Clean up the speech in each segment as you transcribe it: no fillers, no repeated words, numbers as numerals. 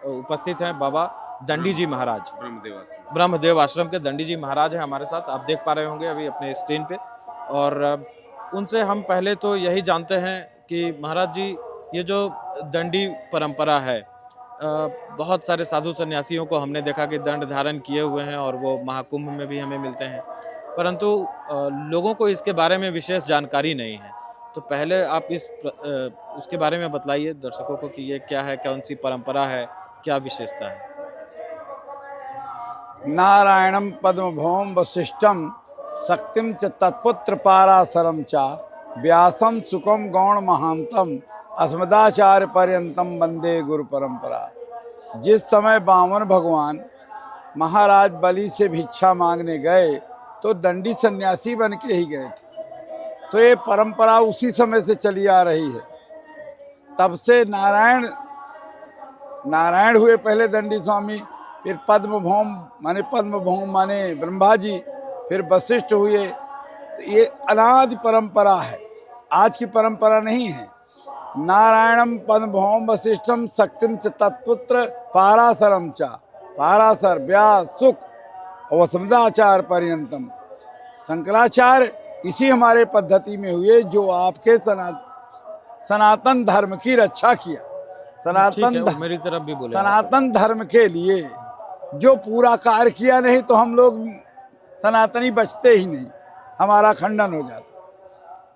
उपस्थित हैं बाबा दंडी जी महाराज, ब्रह्मदेव ब्रह्मदेव आश्रम के दंडी जी महाराज हैं हमारे साथ, आप देख पा रहे होंगे अभी अपने स्क्रीन पे। और उनसे हम पहले तो यही जानते हैं कि महाराज जी, ये जो दंडी परंपरा है, बहुत सारे साधु सन्यासियों को हमने देखा कि दंड धारण किए हुए हैं और वो महाकुंभ में भी हमें मिलते हैं, परंतु लोगों को इसके बारे में विशेष जानकारी नहीं है। तो पहले आप उसके बारे में बतलाइए दर्शकों को कि ये क्या है, कौन सी परंपरा है, क्या विशेषता है। नारायणं पद्मभौम वसिष्ठम शक्तिम च तत्पुत्र पाराशरम च व्यासम सुखम गौण महांतम अस्मदाचार्य पर्यंतम वंदे गुरु परंपरा। जिस समय वामन भगवान महाराज बलि से भिक्षा मांगने गए तो दंडी सन्यासी बन के ही गए थे, तो ये परंपरा उसी समय से चली आ रही है। तब से नारायण हुए पहले दंडी स्वामी, फिर पद्मभौम माने ब्रह्मा जी, फिर वशिष्ठ हुए। तो ये अनादि परंपरा है, आज की परंपरा नहीं है। नारायणम पद्मभौम वशिष्ठम शक्तिम च तत्पुत्र पाराशरम च, पाराशर व्यास सुख वसुदाचार्य पर्यंतम। शंकराचार्य इसी हमारे पद्धति में हुए, जो आपके सनातन धर्म की रक्षा किया। मेरी तरफ भी बोले। सनातन धर्म के लिए जो पूरा कार्य किया, नहीं तो हम लोग सनातनी बचते ही नहीं, हमारा खंडन हो जाता।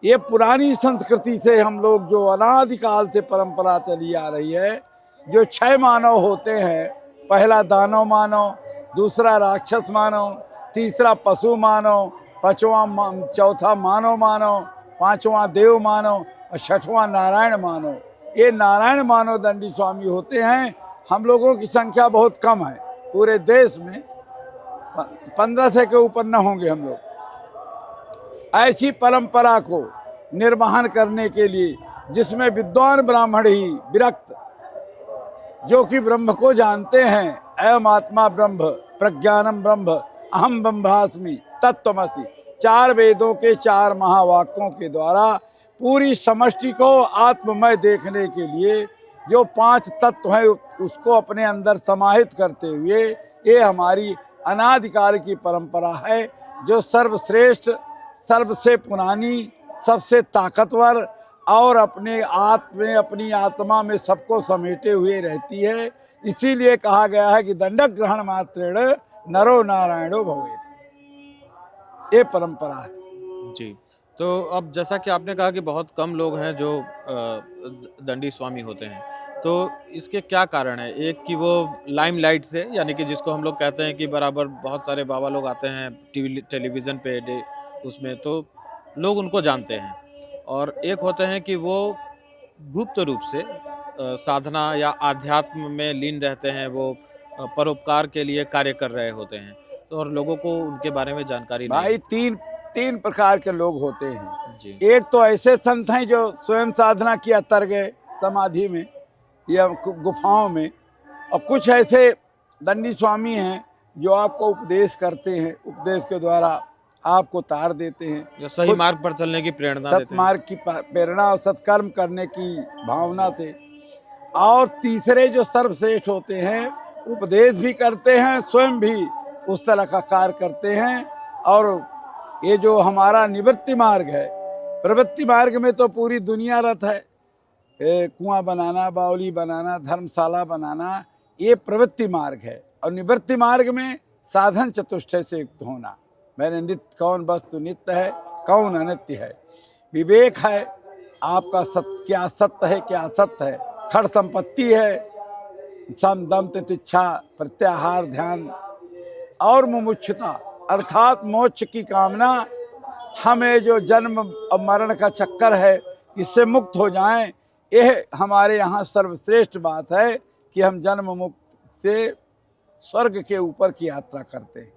ये पुरानी संस्कृति से हम लोग, जो अनादिकाल से परंपरा चली आ रही है, जो 6 मानव होते हैं, पहला दानव मानव, दूसरा राक्षस मानव, तीसरा पशु मानव, चौथा मानव, पांचवा देव मानव और छठवां नारायण मानव। ये नारायण मानव दंडी स्वामी होते हैं। हम लोगों की संख्या बहुत कम है, पूरे देश में 1500 के ऊपर न होंगे हम लोग। ऐसी परंपरा को निर्वहन करने के लिए, जिसमें विद्वान ब्राह्मण ही विरक्त, जो कि ब्रह्म को जानते हैं, अयम आत्मा ब्रह्म, प्रज्ञानम ब्रह्म, अहम ब्रह्मास्मि तत्त्वमसि, 4 वेदों के 4 महावाक्यों के द्वारा पूरी समष्टि को आत्ममय देखने के लिए जो 5 तत्व हैं, उसको अपने अंदर समाहित करते हुए, ये हमारी अनादिकाल की परंपरा है, जो सर्वश्रेष्ठ, सबसे पुरानी, सबसे ताकतवर और अपने अपनी आत्मा में सबको समेटे हुए रहती है। इसीलिए कहा गया है कि दंडक ग्रहण मात्रेण नरो नारायणो भवेत्। ये परंपरा है जी। तो अब जैसा कि आपने कहा कि बहुत कम लोग हैं जो दंडी स्वामी होते हैं, तो इसके क्या कारण है? एक कि वो लाइमलाइट से, यानी कि जिसको हम लोग कहते हैं कि बराबर बहुत सारे बाबा लोग आते हैं टेलीविज़न पे उसमें, तो लोग उनको जानते हैं। और एक होते हैं कि वो गुप्त रूप से साधना या आध्यात्म में लीन रहते हैं, वो परोपकार के लिए कार्य कर रहे होते हैं, तो और लोगों को उनके बारे में जानकारी नहीं भाई। 3 प्रकार के लोग होते हैं जी। एक तो ऐसे संत हैं जो स्वयं साधना किया, तर गए समाधि में या गुफाओं में, और कुछ ऐसे दंडी स्वामी हैं जो आपको उपदेश करते हैं, उपदेश के द्वारा आपको तार देते हैं, या सही मार्ग पर चलने की प्रेरणा देते हैं, सतमार्ग की प्रेरणा और सत्कर्म करने की भावना से। और तीसरे जो सर्वश्रेष्ठ होते हैं, उपदेश भी करते हैं, स्वयं भी उस तरह का कार्य करते हैं। और ये जो हमारा निवृत्ति मार्ग है, प्रवृत्ति मार्ग में तो पूरी दुनिया रत है, कुआं बनाना, बावली बनाना, धर्मशाला बनाना, ये प्रवृत्ति मार्ग है। और निवृत्ति मार्ग में साधन चतुष्टय से युक्त होना। मैंने नित्य, कौन वस्तु नित्य है, कौन अनित्य है, विवेक है आपका, क्या सत्य है, क्या असत्य है, खड़ संपत्ति है, सम दम तितिक्षा, प्रत्याहार, ध्यान और मुमुक्षुता, अर्थात मोक्ष की कामना। हमें जो जन्म और मरण का चक्कर है, इससे मुक्त हो जाएं, यह हमारे यहाँ सर्वश्रेष्ठ बात है कि हम जन्म मुक्त से स्वर्ग के ऊपर की यात्रा करते हैं।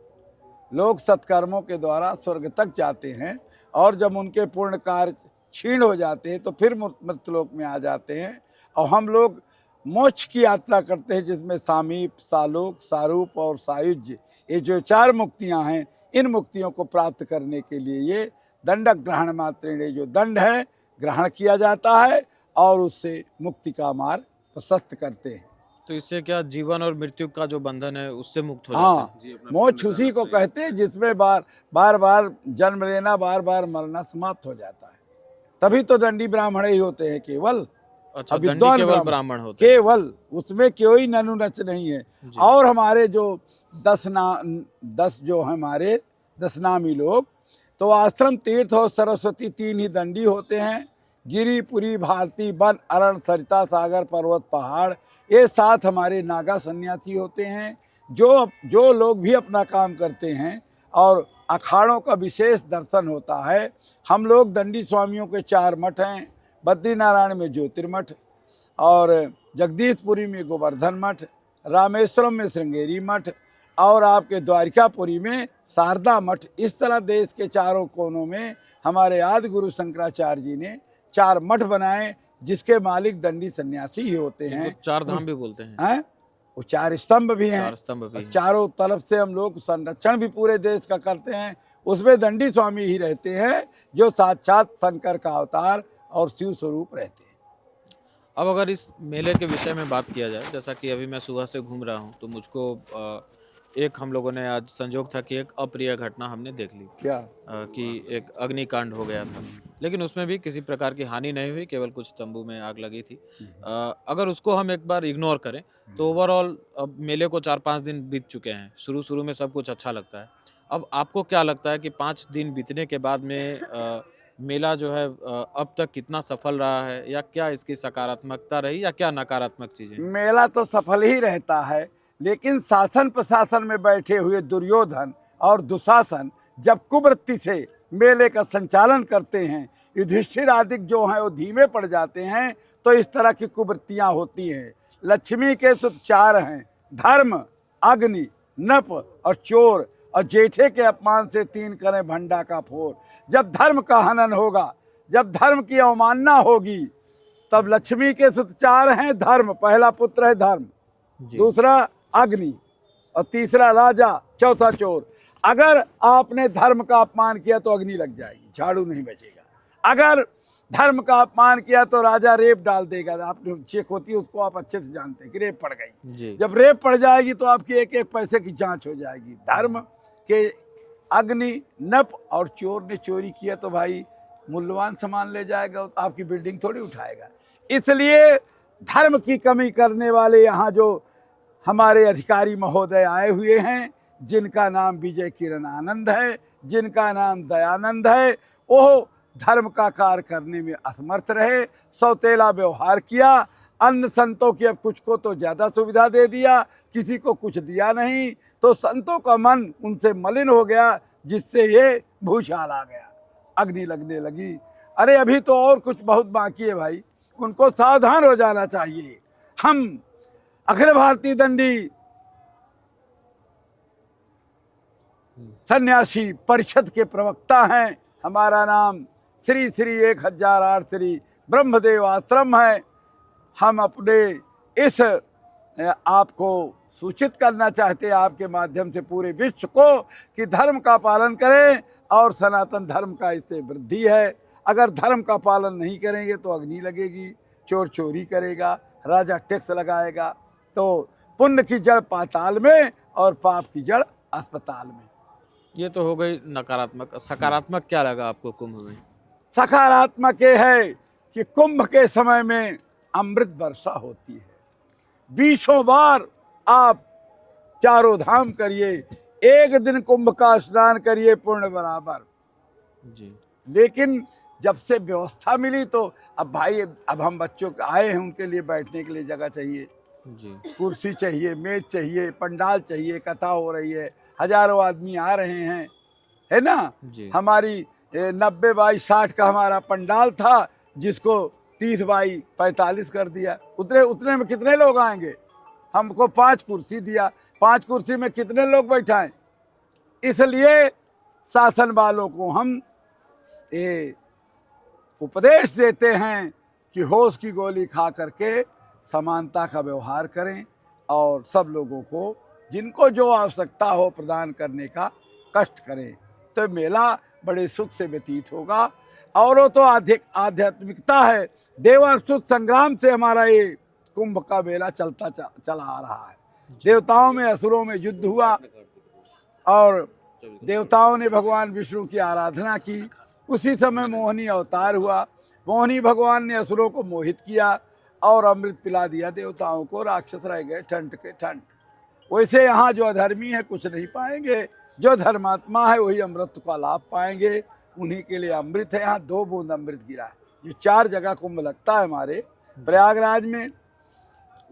लोग सत्कर्मों के द्वारा स्वर्ग तक जाते हैं, और जब उनके पूर्ण कार्य क्षीण हो जाते हैं तो फिर मृत्युलोक में आ जाते हैं। और हम लोग मोक्ष की यात्रा करते हैं, जिसमें सामीप, सालोक, सारूप और सायुज्य, ये जो 4 मुक्तियां हैं, इन मुक्तियों को प्राप्त करने के लिए ये दंडक ग्रहण मात्रेण, जो दंड है, ग्रहण किया जाता है और उससे मुक्ति का मार्ग प्रशस्त करते हैं। तो इससे क्या जीवन और मृत्यु का जो बंधन है उससे मुक्त हो जाते हाँ, हैं? जी, अपना मौत पूर्ण उसी को बताना चाहिए। कहते हैं जिसमें बार बार जन्म लेना, बार बार मरना समाप्त हो जाता है। तभी तो दंडी ब्राह्मण ही होते हैं केवल, अच्छा, दंडी अविद्वान केवल ब्राह्मण ब्राह्मण होते हैं। केवल, उसमें कोई ननु नच नहीं है। जी। और हमारे जो 10 जो हमारे 10 नामी लोग, तो आश्रम, तीर्थ और सरस्वती 3 ही दंडी होते हैं। गिरिपुरी, भारती, वन, अरण, सरिता, सागर, पर्वत, पहाड़, ये 7 हमारे नागा सन्यासी होते हैं। जो लोग भी अपना काम करते हैं और अखाड़ों का विशेष दर्शन होता है। हम लोग दंडी स्वामियों के 4 मठ हैं। बद्रीनारायण में ज्योतिर्मठ, और जगदीशपुरी में गोवर्धन मठ, रामेश्वरम में श्रृंगेरी मठ, और आपके द्वारिकापुरी में शारदा मठ। इस तरह देश के चारों कोनों में हमारे आदि गुरु शंकराचार्य जी ने 4 मठ बनाए, जिसके मालिक दंडी सन्यासी ही होते इनको हैं। 4 धाम भी बोलते हैं। हैं? वो 4 स्तंभ भी हैं, 4 स्तंभ भी और हैं। चारों तरफ से हम लोग संरक्षण भी पूरे देश का करते हैं। उसमें दंडी स्वामी ही रहते हैं, जो साक्षात शंकर का अवतार और शिव स्वरूप रहते हैं। अब अगर इस मेले के विषय में बात किया जाए, जैसा कि अभी मैं सुबह से घूम रहा हूँ, तो मुझको एक हम लोगों ने आज संयोग था कि एक अप्रिय घटना हमने देख ली, क्या? कि एक अग्निकांड हो गया था, लेकिन उसमें भी किसी प्रकार की हानि नहीं हुई, केवल कुछ तंबू में आग लगी थी। अगर उसको हम एक बार इग्नोर करें, तो ओवरऑल अब मेले को 4-5 दिन बीत चुके हैं। शुरू-शुरू में सब कुछ अच्छा लगता है। अब आपको क्या लगता है कि 5 दिन बीतने के बाद में मेला जो है अब तक कितना सफल रहा है, या क्या इसकी सकारात्मकता रही या क्या नकारात्मक चीज़ें? मेला तो सफल ही रहता है, लेकिन शासन प्रशासन में बैठे हुए दुर्योधन और दुशासन जब कुवृत्ति से मेले का संचालन करते हैं, युधिष्ठिर आदि जो हैं वो धीमे पड़ जाते हैं, तो इस तरह की कुवृत्तियां होती हैं। लक्ष्मी के सुख 4 हैं, धर्म, अग्नि, नप और चोर, और जेठे के अपमान से 3 करें भंडा का फोर। जब धर्म का हनन होगा, जब धर्म की अवमानना होगी, तब लक्ष्मी के सुत 4 हैं, धर्म, पहला पुत्र है धर्म, जी। दूसरा अग्नि, और तीसरा राजा, चौथा चोर। अगर आपने धर्म का अपमान किया तो अग्नि लग जाएगी, झाड़ू नहीं बचेगा। अगर धर्म का अपमान किया तो राजा रेप डाल देगा। आपने चेक होती है उसको, आप अच्छे से जानते हैं कि रेप पड़ गई। जी। जब रेप पड़ जाएगी तो आपकी एक एक पैसे की जांच हो जाएगी। धर्म के अग्नि, नप और चोर ने चोरी किया तो भाई मूल्यवान सामान ले जाएगा, आपकी बिल्डिंग थोड़ी उठाएगा। इसलिए धर्म की कमी करने वाले यहाँ जो हमारे अधिकारी महोदय आए हुए हैं, जिनका नाम विजय किरण आनंद है, जिनका नाम दयानंद है, वो धर्म का कार्य करने में असमर्थ रहे, सौतेला व्यवहार किया। अन्य संतों की अब कुछ को तो ज़्यादा सुविधा दे दिया, किसी को कुछ दिया नहीं, तो संतों का मन उनसे मलिन हो गया, जिससे ये भूचाल आ गया, अग्नि लगने लगी। अरे अभी तो और कुछ बहुत बाकी है भाई, उनको सावधान हो जाना चाहिए। हम अखिल भारतीय दंडी सन्यासी परिषद के प्रवक्ता हैं। हमारा नाम श्री श्री 1008 श्री ब्रह्मदेव आश्रम है। हम अपने इस आपको सूचित करना चाहते हैं आपके माध्यम से पूरे विश्व को, कि धर्म का पालन करें, और सनातन धर्म का इससे वृद्धि है। अगर धर्म का पालन नहीं करेंगे तो अग्नि लगेगी, चोर चोरी करेगा, राजा टैक्स लगाएगा, तो पुण्य की जड़ पाताल में और पाप की जड़ अस्पताल में। ये तो हो गई नकारात्मक। सकारात्मक क्या लगा आपको कुंभ में? सकारात्मक ये है कि कुंभ के समय में अमृत वर्षा होती है। 20 बार आप चारों धाम करिए, एक दिन कुंभ का स्नान करिए, पुण्य बराबर। जी। लेकिन जब से व्यवस्था मिली तो अब भाई, अब हम बच्चों आए हैं, उनके लिए बैठने के लिए जगह चाहिए, जी। कुर्सी चाहिए, मेज चाहिए, पंडाल चाहिए, कथा हो रही है, हजारों आदमी आ रहे हैं, है ना। जी। हमारी 90 बाई 60 का हमारा पंडाल था, जिसको 30 बाई 45 कर दिया। उतने में कितने लोग आएंगे? हमको 5 कुर्सी दिया, 5 कुर्सी में कितने लोग बैठाएं? इसलिए शासन वालों को हम ये उपदेश देते हैं कि होश की गोली खा करके समानता का व्यवहार करें, और सब लोगों को जिनको जो आवश्यकता हो प्रदान करने का कष्ट करें, तो मेला बड़े सुख से व्यतीत होगा। और वो तो आध्यात्मिकता है, देवासुर संग्राम से हमारा ये कुंभ का मेला चला आ रहा है। देवताओं में असुरों में युद्ध हुआ और देवताओं ने भगवान विष्णु की आराधना की। उसी समय मोहिनी अवतार हुआ। मोहिनी भगवान ने असुरों को मोहित किया और अमृत पिला दिया देवताओं को। राक्षस रह गए ठंड के ठंड। वैसे यहाँ जो अधर्मी है कुछ नहीं पाएंगे, जो धर्मात्मा है वही अमृत का लाभ पाएंगे। उन्हीं के लिए अमृत है। यहाँ 2 बूंद अमृत गिरा है। जो 4 जगह कुंभ लगता है हमारे, प्रयागराज में,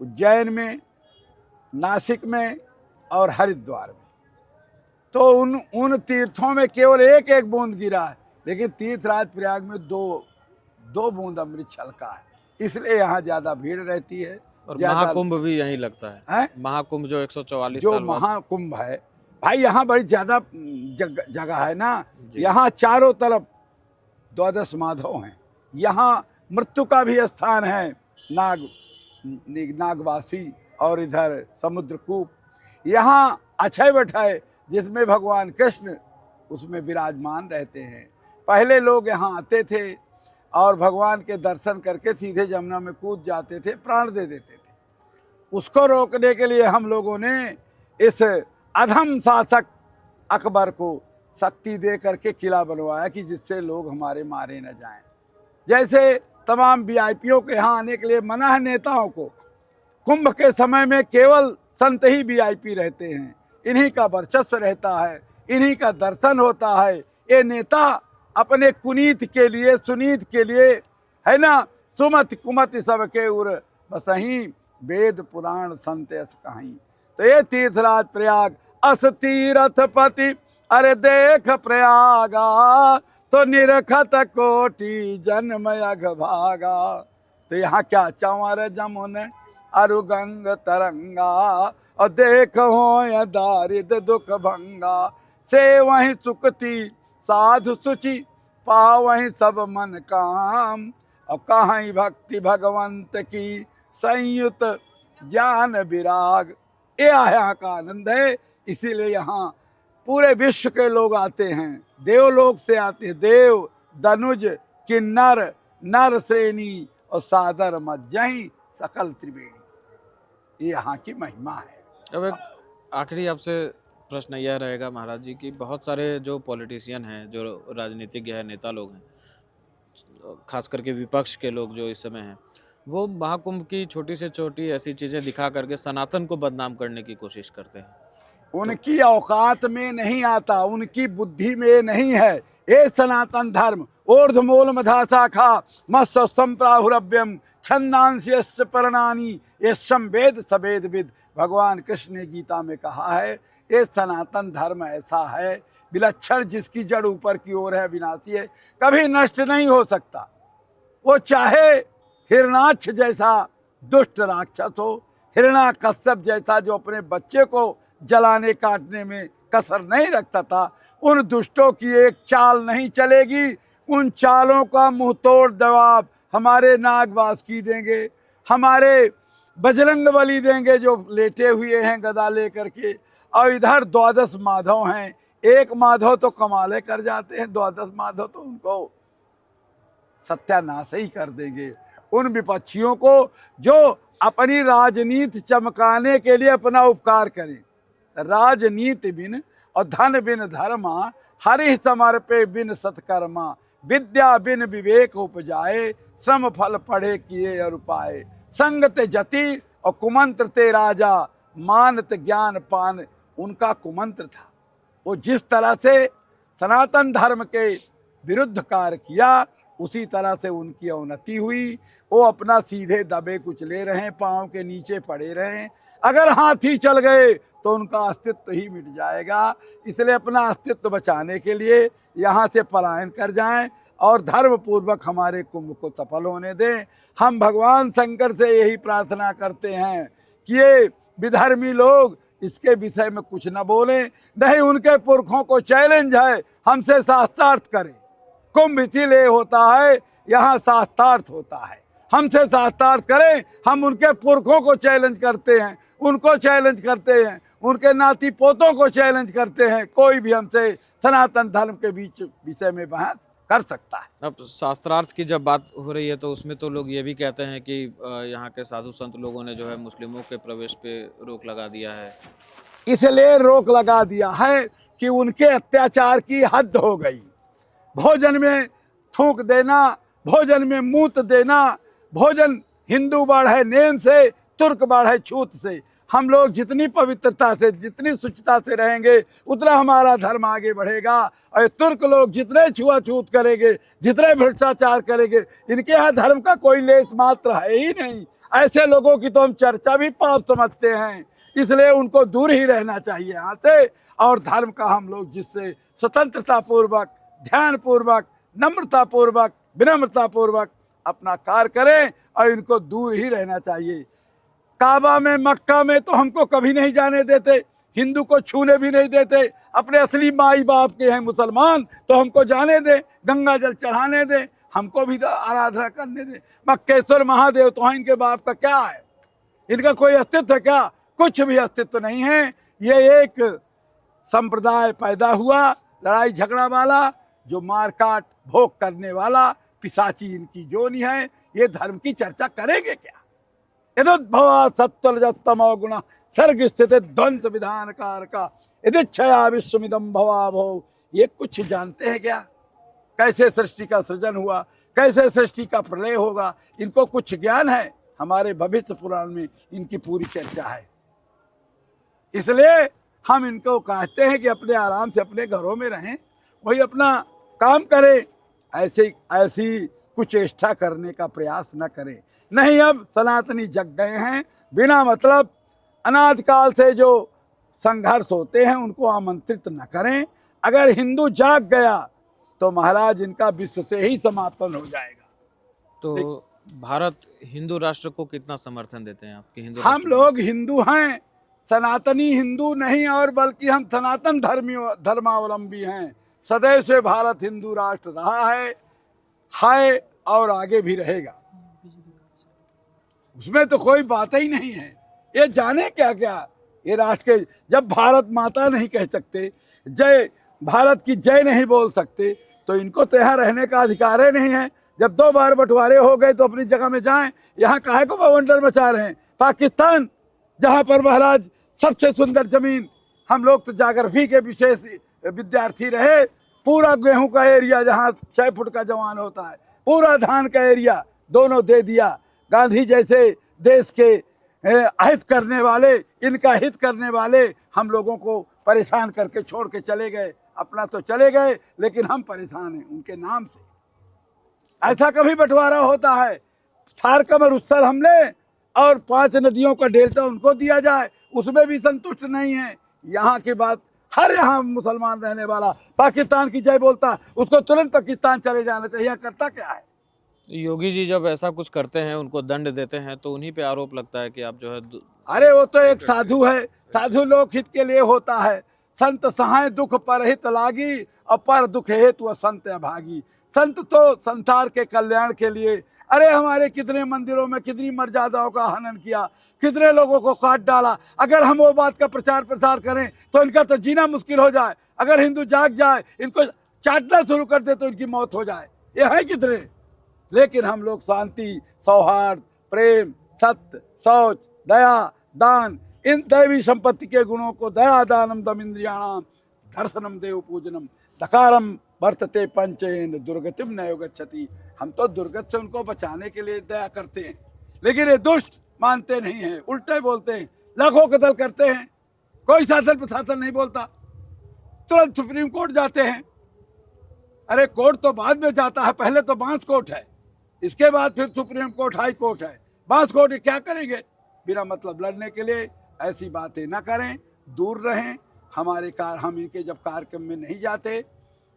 उज्जैन में, नासिक में और हरिद्वार में, तो उन तीर्थों में केवल एक एक बूंद गिरा है, लेकिन तीर्थराज प्रयाग में 2 बूंद अमृत छलका है। इसलिए यहाँ ज्यादा भीड़ रहती है। और महाकुंभ भी यहीं लगता है। महाकुंभ जो 144 जो साल बाद महाकुंभ है भाई, यहाँ बड़ी ज्यादा जगह है ना। यहाँ चारों तरफ 12 माधव हैं। यहाँ मृत्यु का भी स्थान है, नागवासी, और इधर समुद्रकूप। यहाँ अक्षय वट है जिसमें भगवान कृष्ण उसमें विराजमान रहते हैं। पहले लोग यहाँ आते थे और भगवान के दर्शन करके सीधे जमुना में कूद जाते थे, प्राण दे देते थे। उसको रोकने के लिए हम लोगों ने इस अधम शासक अकबर को शक्ति दे करके किला बनवाया कि जिससे लोग हमारे मारे न जाएं। जैसे तमाम वीआईपीओ के यहाँ आने के लिए मना है नेताओं को। कुंभ के समय में केवल संत ही वीआईपी रहते हैं, इन्हीं का वर्चस्व रहता है, इन्हीं का दर्शन होता है। ये नेता अपने कुनीत के लिए, सुनीत के लिए, है ना, सुमति कुमति सबके उर बसही, वेद पुराण संत अस कहीं। तो ये तीर्थराज प्रयाग अस तीरथ पति, अरे देख प्रयागा, तो निरखत कोटि जन्म अघ भागा। तो यहाँ क्या, चंवर जमुन अरु गंग तरंगा, और देखो या दारिद दुख भंगा, से वहीं सुखती साधु सुचि, पावहीं सब मन काम, और कहीं भक्ति भगवंत की संयुत ज्ञान विराग। ये यहाँ का आनंद है। इसीलिए यहाँ पूरे विश्व के लोग आते हैं, देवलोक से आते हैं। देव, दनुज, किन्नर, नर श्रेणी और सादर मज्जही सकल त्रिवेणी। ये यहाँ की महिमा है। अब एक आखिरी आपसे प्रश्न यह रहेगा महाराज जी कि बहुत सारे जो पॉलिटिशियन हैं, जो राजनीतिज्ञ हैं, नेता लोग हैं, खास करके विपक्ष के लोग जो इस समय हैं, वो महाकुंभ की छोटी से छोटी ऐसी चीज़ें दिखा करके सनातन को बदनाम करने की कोशिश करते हैं। उनकी औकात में नहीं आता, उनकी बुद्धि में नहीं है। ये सनातन धर्म ऊर्ध्वमूल मधा शाखा मत्स्यम प्राहुरव्यम छंदांस्य परणानी यशम वेद सवेद विद। भगवान कृष्ण ने गीता में कहा है ये सनातन धर्म ऐसा है विलक्षण, जिसकी जड़ ऊपर की ओर है, विनाशी है, कभी नष्ट नहीं हो सकता। वो चाहे हिरणाक्ष जैसा दुष्ट राक्षस हो, हिरण्याकश्यप जैसा जो अपने बच्चे को जलाने काटने में कसर नहीं रखता था, उन दुष्टों की एक चाल नहीं चलेगी। उन चालों का मुंह तोड़ जवाब हमारे नागवासुकी देंगे, हमारे बजरंगबली देंगे जो लेटे हुए हैं गदा लेकर के। और इधर 12 माधव हैं, एक माधव तो कमाले कर जाते हैं, 12 माधव तो उनको सत्यानाश ही कर देंगे। उन विपक्षियों को जो अपनी राजनीति चमकाने के लिए अपना उपकार करें। राजनीति बिन और धन बिन धर्मा, हरि समर्पे बिन सत्कर्मा, विद्या बिन विवेक उपजाए, श्रम फल पढ़े किए और पाए। संगत जति और कुमंत्र ते राजा, मानत ज्ञान पान उनका कुमंत्र था। वो जिस तरह से सनातन धर्म के विरुद्ध कार्य किया, उसी तरह से उनकी अवनति हुई। वो अपना सीधे दबे कुचले रहे, पाँव के नीचे पड़े रहे। अगर हाथी चल गए तो उनका अस्तित्व ही मिट जाएगा। इसलिए अपना अस्तित्व बचाने के लिए यहाँ से पलायन कर जाएं और धर्म पूर्वक हमारे कुंभ को सफल होने दें। हम भगवान शंकर से यही प्रार्थना करते हैं कि ये विधर्मी लोग इसके विषय में कुछ न बोलें, नहीं उनके पुरखों को चैलेंज है हमसे शास्त्रार्थ करें। कुंभ इसीलिए होता है, यहाँ शास्त्रार्थ होता है। हमसे शास्त्रार्थ करें, हम उनके पुरखों को चैलेंज करते हैं, उनको चैलेंज करते हैं, उनके नाती पोतों को चैलेंज करते हैं। कोई भी हमसे सनातन धर्म के बीच विषय में बहस कर सकता है। अब शास्त्रार्थ की जब बात हो रही है तो उसमें तो लोग ये भी कहते हैं कि यहाँ के साधु संत लोगों ने जो है मुस्लिमों के प्रवेश पे रोक लगा दिया है। इसलिए रोक लगा दिया है कि उनके अत्याचार की हद हो गई। भोजन में थूक देना, भोजन में मूत देना, भोजन हिंदू बढ़े नेम से, तुर्क बढ़े छूत से। हम लोग जितनी पवित्रता से, जितनी शुचिता से रहेंगे उतना हमारा धर्म आगे बढ़ेगा। और तुर्क लोग जितने छुआछूत करेंगे, जितने भ्रष्टाचार करेंगे, इनके यहाँ धर्म का कोई लेस मात्र है ही नहीं। ऐसे लोगों की तो हम चर्चा भी पाप समझते हैं, इसलिए उनको दूर ही रहना चाहिए यहाँ से। और धर्म का हम लोग जिससे स्वतंत्रता पूर्वक, ध्यान पूर्वक, नम्रता पूर्वक, विनम्रता पूर्वक अपना कार्य करें और इनको दूर ही रहना चाहिए। काबा में, मक्का में तो हमको कभी नहीं जाने देते, हिंदू को छूने भी नहीं देते। अपने असली माई बाप के हैं मुसलमान तो हमको जाने दे, गंगा जल चढ़ाने दे, हमको भी आराधना करने दे। मक्केश्वर महादेव तो हैं, इनके बाप का क्या है? इनका कोई अस्तित्व है क्या? कुछ भी अस्तित्व नहीं है। ये एक संप्रदाय पैदा हुआ लड़ाई झगड़ा वाला, जो मारकाट भोग करने वाला, पिशाची इनकी जोनी है। ये धर्म की चर्चा करेंगे क्या? यदुद्भवा सत्वरजस्तमो गुण सर्ग स्थित द्वंद्व विधान कारका यदिच्छया विश्वमिदं भवा भव। ये कुछ जानते हैं क्या? कैसे सृष्टि का सृजन हुआ, कैसे सृष्टि का प्रलय होगा, इनको कुछ ज्ञान है? हमारे भविष्य पुराण में इनकी पूरी चर्चा है। इसलिए हम इनको कहते हैं कि अपने आराम से अपने घरों में रहें, वही अपना काम करें, ऐसी कुचेष्टा करने का प्रयास न करें। नहीं, अब सनातनी जग गए हैं, बिना मतलब अनादिकाल से जो संघर्ष होते हैं उनको आमंत्रित न करें। अगर हिंदू जाग गया तो महाराज इनका विश्व से ही समापन हो जाएगा। तो भारत हिंदू राष्ट्र को कितना समर्थन देते हैं आपके हिंदू हम राष्ट्र लोग हिंदू हैं, सनातनी हिंदू नहीं, और बल्कि हम सनातन धर्मावलंबी हैं। सदैव से भारत हिंदू राष्ट्र रहा है और आगे भी रहेगा, उसमें तो कोई बात ही नहीं है। ये जाने क्या क्या ये राष्ट्र के, जब भारत माता नहीं कह सकते, जय भारत की जय नहीं बोल सकते, तो इनको तो यहाँ रहने का अधिकार ही नहीं है। जब 2 बार बंटवारे हो गए तो अपनी जगह में जाएं, यहाँ काहे को बवंडर मचा रहे हैं? पाकिस्तान जहाँ पर महाराज सबसे सुंदर जमीन, हम लोग तो जाग्रफी के विशेष विद्यार्थी रहे, पूरा गेहूं का एरिया जहाँ 6 फुट का जवान होता है, पूरा धान का एरिया दोनों दे दिया। गांधी जैसे देश के हित करने वाले, इनका हित करने वाले हम लोगों को परेशान करके छोड़ के चले गए। अपना तो चले गए लेकिन हम परेशान हैं उनके नाम से। ऐसा कभी बंटवारा होता है? थार कमर उत्सर हम लें और 5 नदियों का डेल्टा उनको दिया जाए, उसमें भी संतुष्ट नहीं है। यहाँ की बात, हर यहाँ मुसलमान रहने वाला पाकिस्तान की जय बोलता, उसको तुरंत पाकिस्तान चले जाना चाहिए। करता क्या है? योगी जी जब ऐसा कुछ करते हैं, उनको दंड देते हैं, तो उन्हीं पे आरोप लगता है कि आप जो है अरे वो तो एक साधु है, साधु लोक हित के लिए होता है। संत सहाय दुख परहित लागी, अपर दुख हेतु वह संत अभागी। संत तो संसार के कल्याण के लिए, अरे हमारे कितने मंदिरों में कितनी मर्यादाओं का हनन किया, कितने लोगों को काट डाला। अगर हम वो बात का प्रचार प्रसार करें तो इनका तो जीना मुश्किल हो जाए। अगर हिंदू जाग जाए, इनको चाटना शुरू कर दे तो इनकी मौत हो जाए। ये है कितने? लेकिन हम लोग शांति, सौहार्द, प्रेम, सत्य, शौच, दया, दान, इन दैवी संपत्ति के गुणों को, दया दानम दमिंद्रियाणाम दर्शनम देव पूजनम दकारम वर्तते पंचेन दुर्गतिम नयो गच्छति। हम तो दुर्गत से उनको बचाने के लिए दया करते हैं, लेकिन ये दुष्ट मानते नहीं हैं, उल्टे बोलते हैं, लाखों कत्ल करते हैं, कोई शासन प्रशासन नहीं बोलता, तुरंत सुप्रीम कोर्ट जाते हैं। अरे कोर्ट तो बाद में जाता है, पहले तो बांस कोर्ट है, इसके बाद फिर सुप्रीम कोर्ट, हाई कोर्ट है। बांस कोर्ट क्या करेंगे? बिना मतलब लड़ने के लिए ऐसी बातें ना करें, दूर रहें। हम इनके जब कार्यक्रम में नहीं जाते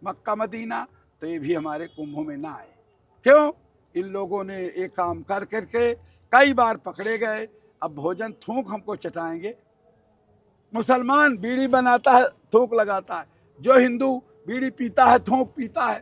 मक्का मदीना, तो ये भी हमारे कुंभों में ना आए। क्यों? इन लोगों ने एक काम कर करके कई बार पकड़े गए। अब भोजन थूक हमको चटाएंगे। मुसलमान बीड़ी बनाता है, थूक लगाता है, जो हिंदू बीड़ी पीता है, थूक पीता है।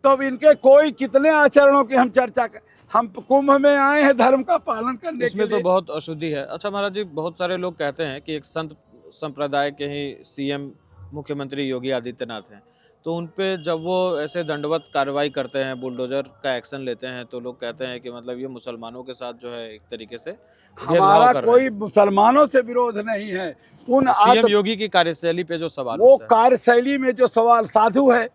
तो अब इनके कोई कितने आचरणों की हम चर्चा कर, हम कुंभ में आए हैं धर्म का पालन करने के इसमें लिए। तो बहुत अशुद्धि है। अच्छा महाराज जी, बहुत सारे लोग कहते हैं कि एक संत संप्रदाय के ही सीएम मुख्यमंत्री योगी आदित्यनाथ हैं, तो उन पे जब वो ऐसे दंडवत कार्रवाई करते हैं, बुलडोजर का एक्शन लेते हैं, तो लोग कहते हैं कि मतलब ये मुसलमानों के साथ जो है एक तरीके से भेदभाव हमारा कर रहे कोई हैं। मुसलमानों से विरोध नहीं है। उन सीएम आत योगी की कार्यशैली पे जो सवाल वो उठता है। कार्यशैली में जो सवाल साधु है,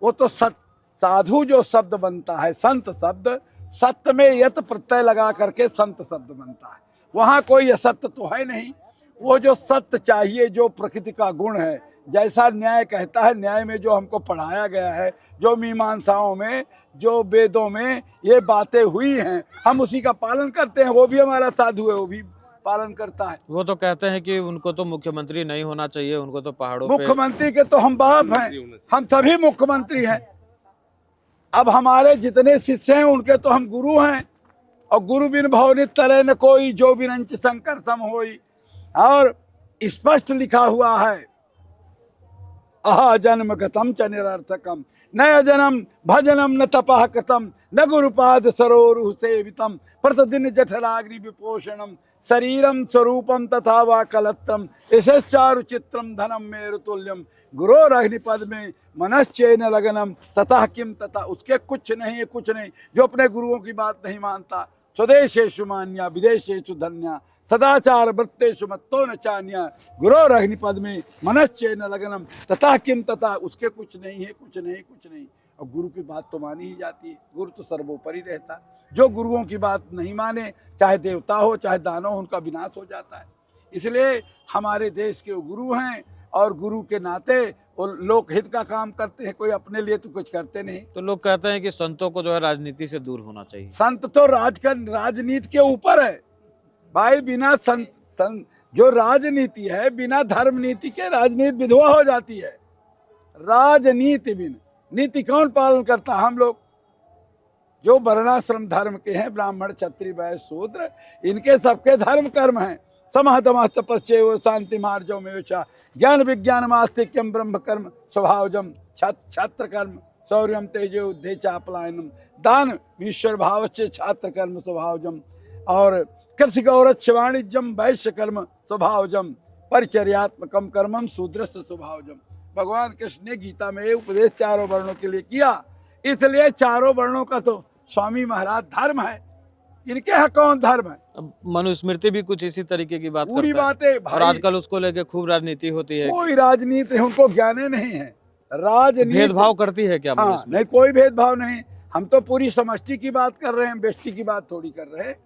वो तो साधु जो शब्द बनता है, संत शब्द, सत्य में यत प्रत्यय लगा करके संत शब्द बनता है। वहाँ कोई असत्य तो है नहीं। वो जो सत्य चाहिए, जो प्रकृति का गुण है, जैसा न्याय कहता है, न्याय में जो हमको पढ़ाया गया है, जो मीमांसाओं में, जो वेदों में ये बातें हुई हैं, हम उसी का पालन करते हैं। वो भी हमारा साधु है, वो भी पालन करता है। वो तो कहते हैं कि उनको तो मुख्यमंत्री नहीं होना चाहिए, उनको तो पहाड़ों पे। मुख्यमंत्री के तो हम बाप हैं, हम सभी मुख्यमंत्री हैं। अब हमारे जितने शिष्य हैं उनके तो हम गुरु हैं। और गुरु बिन भवनित तरह न कोई, जो बिन अंच शंकर सम होई। और स्पष्ट लिखा हुआ है, जन्म गतम च निरर्थकम, न जन्म भजनम न तपः कृतम, न गुरुपाद सरोरु सेवितम, प्रतिदिन जठराग्नि विपोषणम, शरीरम स्वरूपम तथा वा कलत्रम, यशश्चारु चित्रम धनम मेरु तुल्यम, गुरोरग्निपद में मनश्चैन लगनम, तथा किम तथा। उसके कुछ नहीं है, कुछ नहीं। जो अपने गुरुओं की बात नहीं मानता, स्वदेशेषु मान्या विदेशेषु धन्या, सदाचार वृत्तेषु मत्तो न चान्या, गुरोरग्निपद में मनश्चैन लगनम, तथा किम तथा। उसके कुछ नहीं है, कुछ नहीं, कुछ नहीं। और गुरु की बात तो मानी ही जाती है। गुरु तो सर्वोपरि रहता है। जो गुरुओं की बात नहीं माने, चाहे देवता हो चाहे दानव हो, उनका विनाश हो जाता है। इसलिए हमारे देश के गुरु हैं, और गुरु के नाते वो लोकहित का काम करते हैं, कोई अपने लिए तो कुछ करते नहीं। तो लोग कहते हैं कि संतों को जो है राजनीति से दूर होना चाहिए। संत तो राजनीति के ऊपर है भाई। बिना संत जो राजनीति है, बिना धर्म नीति के राजनीति विधवा हो जाती है। राजनीति बिन नीति कौन पालन करता? हम लोग जो वर्णाश्रम धर्म के हैं, ब्राह्मण क्षत्रिय वैश्य शूद्र, इनके सबके धर्म कर्म हैं। समः दमः तपस्यैव शांति मार्जव में ज्ञान विज्ञान आस्तिक्यम ब्रह्म कर्म स्वभावजम, छात्र कर्म शौर्यम तेजो युद्धे चापलायनम, दान ईश्वर भाव से छात्र कर्म स्वभावजम, और कृषि गौरक्ष वाणिज्यम वैश्य कर्म स्वभावजम, परिचर्यात्मकम कर्मम शूद्रस्य स्वभावजम। भगवान कृष्ण ने गीता में उपदेश चारों वर्णों के लिए किया। इसलिए चारों वर्णों का तो स्वामी महाराज धर्म है। इनके यहाँ कौन धर्म है? अब मनुस्मृति भी कुछ इसी तरीके की बात पूरी करता है। बातें और आजकल उसको लेके खूब राजनीति होती है। कोई राजनीति उनको ज्ञान नहीं है। राजनीति भेदभाव करती है क्या हाँ, मनुस्मृति? नहीं, कोई भेदभाव नहीं। हम तो पूरी समष्टि की बात कर रहे हैं, व्यष्टि की बात थोड़ी कर रहे हैं।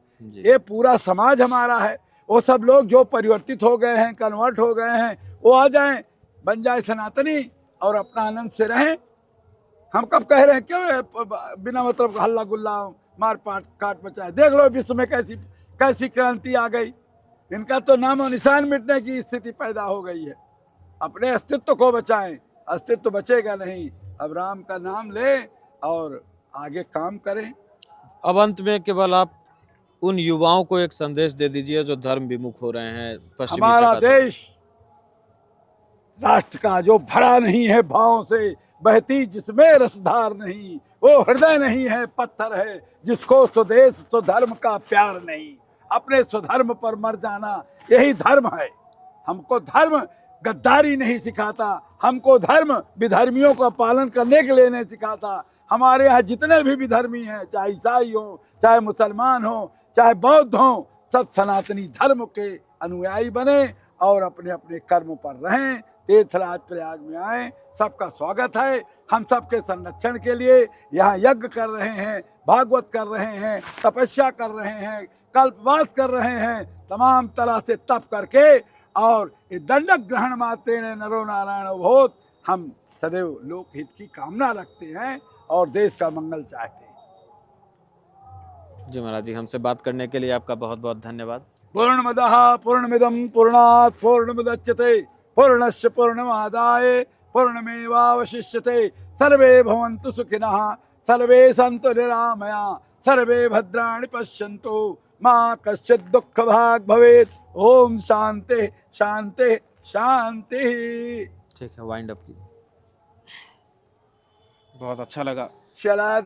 ये पूरा समाज हमारा है। वो सब लोग जो परिवर्तित हो गए हैं, कन्वर्ट हो गए हैं, वो आ जाएं, बन जाए सनातनी और अपना आनंद से रहें। हम कब कह रहे हैं क्यों बिना मतलब हल्ला गुल्ला मार काट मचाए? देख लो विश्व में कैसी क्रांति आ गई। इनका तो नाम और निशान मिटने की स्थिति पैदा हो गई है। अपने अस्तित्व को बचाएं, अस्तित्व बचेगा नहीं। अब राम का नाम ले और आगे काम करें। अब अंत में केवल आप उन युवाओं को एक संदेश दे दीजिए जो धर्म विमुख हो रहे हैं पश्चिमी हमारा चकाचौंध। देश राष्ट्र का जो भरा नहीं है भावों से, बहती जिसमें रसधार नहीं, वो हृदय नहीं है, पत्थर है, जिसको स्वदेश स्वधर्म का प्यार नहीं। अपने स्वधर्म पर मर जाना यही धर्म है। हमको धर्म गद्दारी नहीं सिखाता, हमको धर्म विधर्मियों का पालन करने के लिए नहीं सिखाता। हमारे यहाँ जितने भी विधर्मी हैं, चाहे ईसाई हो, चाहे मुसलमान हो, चाहे बौद्ध हो, सब सनातनी धर्म के अनुयायी बने और अपने अपने कर्म पर रहें। तीर्थराज प्रयाग में आए, सबका स्वागत है। हम सबके संरक्षण के लिए यहाँ यज्ञ कर रहे हैं, भागवत कर रहे हैं, तपस्या कर रहे हैं, कल्पवास कर रहे हैं, तमाम तरह से तप करके। और ये दंडक ग्रहण मात्रेण नरो नारायण भूत। हम सदैव लोकहित की कामना रखते हैं और देश का मंगल चाहते हैं। जी महाराज जी, हमसे बात करने के लिए आपका बहुत बहुत धन्यवाद। पूर्णमदः पूर्णमिदं पूर्णात् पूर्णमुदच्यते पूर्णस्य पूर्णमादाय पूर्णमेवावशिष्यते। सर्वे भवन्तु सुखिनः, सर्वे सन्तु निरामया, सर्वे भद्राणि पश्यन्तु, मा कश्चित् दुःखभाग् भवेत्। ओम शांति शांति शांति। ठीक है, वाइंड अप कीजिए। बहुत अच्छा लगा। चला